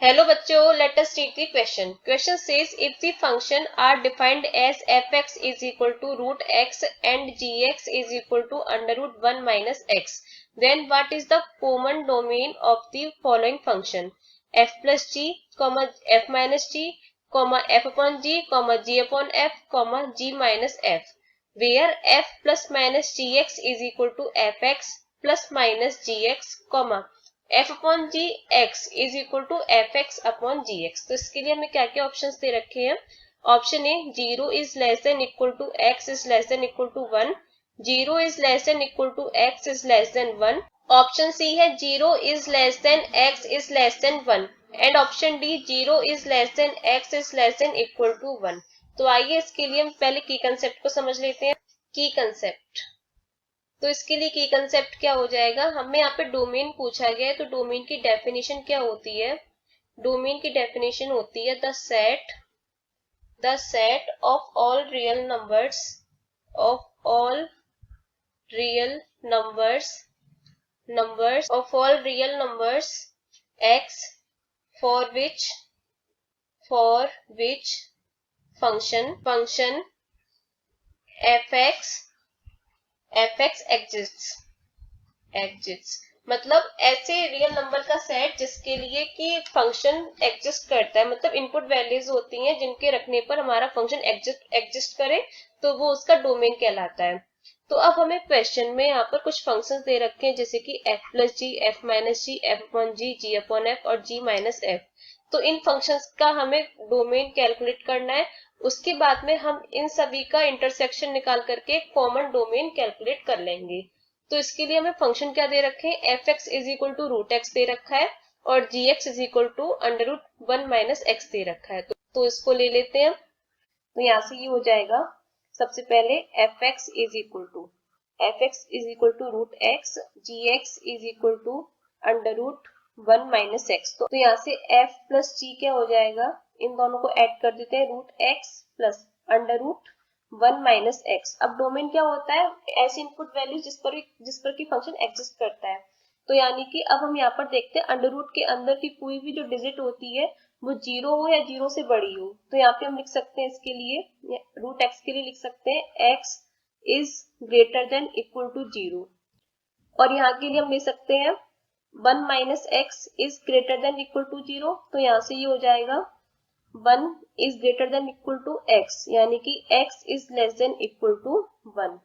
Hello बच्चों, let us take the question. Question says if the function are defined as fx is equal to root x and gx is equal to under root 1 minus x, then what is the common domain of the following function? F plus g, comma f minus g, comma f upon g, comma g upon f, comma g minus f, where f plus minus gx is equal to fx plus minus gx, comma f upon g x is equal to f x upon g x. तो इसके लिए हमें क्या क्या options दे रखे हैं। Option A, zero is less than equal to X is less than equal to one, zero is less than equal to X is less than one. Option C है zero is less than X is less than one, and option D zero is less than X is less than equal to one. तो आइए इसके लिए हम पहले की concept को समझ लेते हैं। की कंसेप्ट, तो इसके लिए की कंसेप्ट क्या हो जाएगा, हमें यहाँ पे डोमेन पूछा गया है, तो डोमेन की डेफिनेशन क्या होती है। डोमेन की डेफिनेशन होती है the set of all real numbers x for which function F x exists, मतलब ऐसे रियल नंबर का सेट जिसके लिए कि फंक्शन एग्जिस्ट करता है, मतलब इनपुट वैल्यूज होती हैं जिनके रखने पर हमारा फंक्शन एग्जिस्ट करे, तो वो उसका डोमेन कहलाता है। तो अब हमें क्वेश्चन में यहाँ पर कुछ फंक्शंस दे रखे हैं, जैसे कि f प्लस जी, एफ माइनस जी, एफ अपॉन जी, जी अपॉन एफ और g माइनस एफ। तो इन फंक्शंस का हमें डोमेन कैलकुलेट करना है। उसके बाद में हम इन सभी का इंटरसेक्शन निकाल करके कॉमन डोमेन कैलकुलेट कर लेंगे। तो इसके लिए हमें फंक्शन क्या दे रखे हैं, F x is equal to root X दे रखा है और G x is equal to under root 1 minus X दे रखा है। तो इसको ले लेते हैं। तो यहाँ से ये हो जाएगा, सबसे पहले f x is equal to root x, g x is equal to under root 1 minus x. तो यहाँ से f प्लस जी क्या हो जाएगा, इन दोनों को ऐड कर देते हैं, root x plus under root 1 minus x. अब डोमेन क्या होता है, ऐसी इनपुट वैल्यू जिस पर की फंक्शन एग्जिस्ट करता है। तो यानी कि अब हम यहाँ पर देखते हैं अंडर रूट के अंदर की कोई भी जो डिजिट होती है वो जीरो हो या जीरो से बड़ी हो। तो यहाँ पे हम लिख सकते हैं, इसके लिए रूट एक्स के लिए लिख सकते हैं x is greater than equal to zero, और यहाँ के लिए हम ले सकते हैं 1 minus x is greater than equal to zero. तो यहाँ से ये हो जाएगा 1 is greater than equal to x, यानी कि x is less than equal to 1।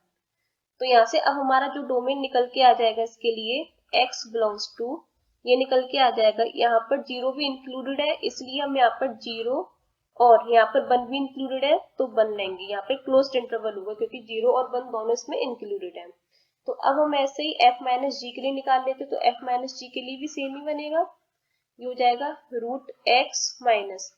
तो यहाँ से अब हमारा जो डोमेन निकल के आ जाएगा, इसके लिए x बिलोंग्स टू, ये निकल के आ जाएगा, यहाँ पर जीरो भी इंक्लूडेड है, इसलिए हम यहाँ पर जीरो और यहाँ पर 1 भी इंक्लूडेड है तो 1 लेंगे। यहाँ पे क्लोज्ड इंटरवल होगा क्योंकि जीरो और 1 दोनों इसमें इंक्लूडेड है। तो अब हम ऐसे ही f माइनस जी के लिए निकाल लेते, तो f माइनस जी के लिए भी सेम ही बनेगा। ये हो जाएगा root x minus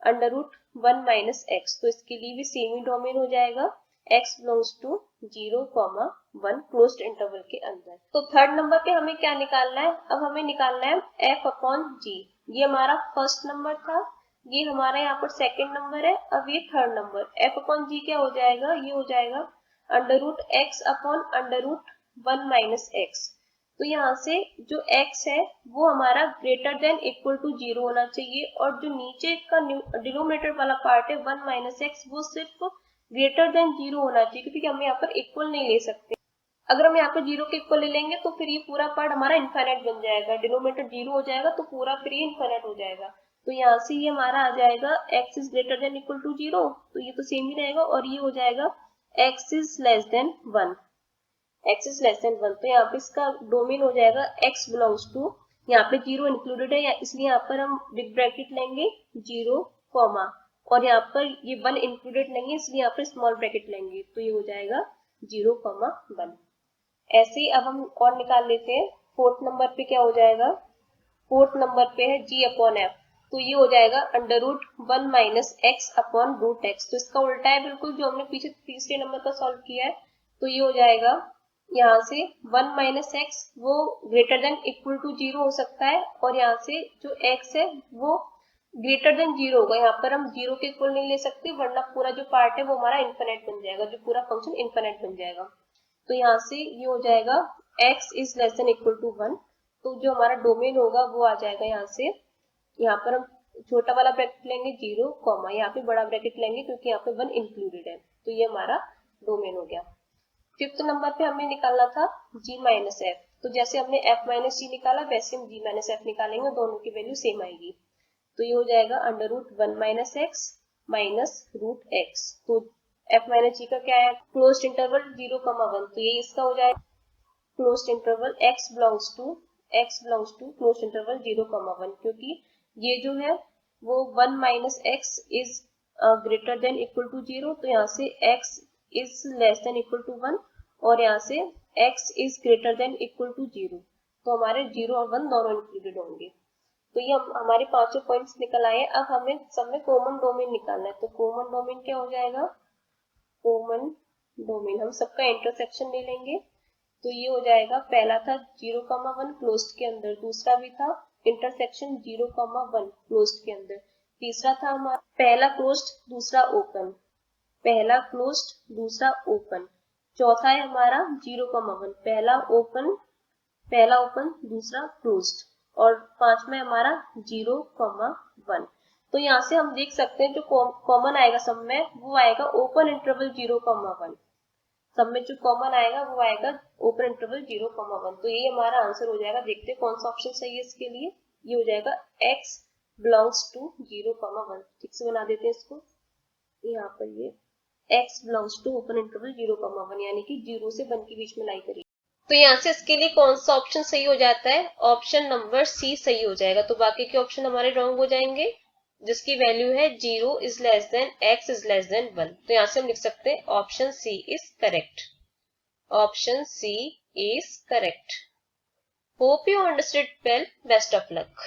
under root 1 minus x. तो इसके लिए भी सेम ही डोमेन हो जाएगा, x belongs to 0,1 closed interval के अंदर। तो थर्ड नंबर पे हमें क्या निकालना है, अब हमें निकालना है f अपॉन जी। ये हमारा फर्स्ट नंबर था, ये हमारा यहाँ पर सेकेंड नंबर है, अब ये third number. f upon g क्या हो जाएगा, ये हो जाएगा under root x upon under root 1 minus x. तो यहाँ से जो x है वो हमारा greater than equal to zero होना चाहिए, और जो नीचे का डिनोमिनेटर वाला पार्ट है 1 माइनस एक्स, वो सिर्फ ग्रेटर देन जीरो होना चाहिए, क्योंकि हम यहाँ पर इक्वल नहीं ले सकते। अगर हम यहाँ पर जीरो के इक्वल ले लेंगे तो फिर ये पूरा पार्ट हमारा इनफाइनाइट बन जाएगा, डिनोमिनेटर जीरो हो जाएगा तो पूरा फिर ये इनफाइनाइट हो जाएगा। तो यहाँ से ये हमारा आ जाएगा x is greater than equal to zero, तो ये तो सेम ही रहेगा, और ये हो जाएगा x is less than 1, x is less than 1। तो यहाँ पे इसका डोमेन हो जाएगा x बिलोंग्स टू, यहाँ पे जीरो इंक्लूडेड है इसलिए यहाँ पर हम बिग ब्रैकेट लेंगे जीरो कॉमा, और यहाँ पर ये 1 इंक्लूडेड नहीं है इसलिए यहाँ पर स्मॉल ब्रैकेट लेंगे, तो ये हो जाएगा 0,1। ऐसे ही अब हम और निकाल लेते हैं। फोर्थ नंबर पे क्या हो जाएगा, फोर्थ नंबर पे है g अपॉन एफ, तो ये हो जाएगा under root 1 minus x upon root x. तो इसका उल्टा है बिल्कुल जो हमने पीछे तीसरे नंबर का सॉल्व किया है। तो ये हो जाएगा यहाँ से 1 माइनस एक्स वो greater than equal to zero हो सकता है, और यहाँ से जो x है वो ग्रेटर देन जीरो होगा। यहाँ पर हम जीरो के इक्वल नहीं ले सकते, वरना पूरा जो पार्ट है वो हमारा इनफिनिट बन जाएगा, जो पूरा फंक्शन इनफिनिट बन जाएगा। तो यहाँ से ये हो जाएगा x is less than equal to 1, तो जो हमारा डोमेन होगा वो आ जाएगा यहाँ से यहाँ पर हम छोटा वाला ब्रैकेट लेंगे 0 कॉमा, यहाँ पे बड़ा ब्रैकेट लेंगे क्योंकि यहाँ पे 1 इंक्लूडेड है, तो ये हमारा डोमेन हो गया। फिफ्थ नंबर पे हमें निकालना था g माइनस एफ, तो जैसे हमने f माइनस जी निकाला वैसे हम g माइनस एफ निकालेंगे, दोनों की वैल्यू सेम आएगी। तो ये हो जाएगा under root 1 minus x minus root x. तो f माइनस जी का क्या है, क्लोज्ड इंटरवल 0,1, तो ये इसका हो जाएगा closed interval x belongs to closed interval 0,1, क्योंकि ये जो है वो 1 minus x is greater than equal to 0, तो यहाँ से x is less than equal to 1 और यहाँ से x is greater than equal to 0, तो हमारे 0 और 1 दोनों इंक्लूडेड होंगे। तो ये हमारे पांचों पॉइंट्स निकल आए। अब हमें सब में कॉमन डोमेन निकालना है, तो कॉमन डोमेन क्या हो जाएगा, कॉमन डोमेन हम सबका इंटरसेक्शन ले लेंगे, तो ये हो जाएगा पहला था 0,1 क्लोज्ड के अंदर, दूसरा भी था इंटरसेक्शन 0,1 क्लोज्ड के अंदर, तीसरा था हमारा पहला क्लोज्ड दूसरा ओपन, पहला क्लोज्ड दूसरा ओपन, चौथा है हमारा 0,1 पहला ओपन दूसरा क्लोज्ड, और पांचवा है हमारा 0,1। तो यहाँ से हम देख सकते हैं जो कॉमन आएगा सब में वो आएगा ओपन इंटरवल 0,1, सब में जो कॉमन आएगा वो आएगा ओपन इंटरवल 0,1, तो ये हमारा आंसर हो जाएगा। देखते हैं कौन सा ऑप्शन सही है इसके लिए, ये हो जाएगा x बिलोंग्स टू 0,1। ठीक से बना देते हैं इसको, यहाँ पर ये x belongs to open interval 0,1 यानी कि 0 से 1 के बीच में लाई करिए। तो यहाँ से इसके लिए कौन सा ऑप्शन सही हो जाता है, ऑप्शन नंबर सी सही हो जाएगा, तो बाकी के ऑप्शन हमारे रॉन्ग हो जाएंगे, जिसकी वैल्यू है 0 is less than x is less than 1। तो यहाँ से हम लिख सकते हैं option C is correct, option C is correct. Hope you understood well, best of luck.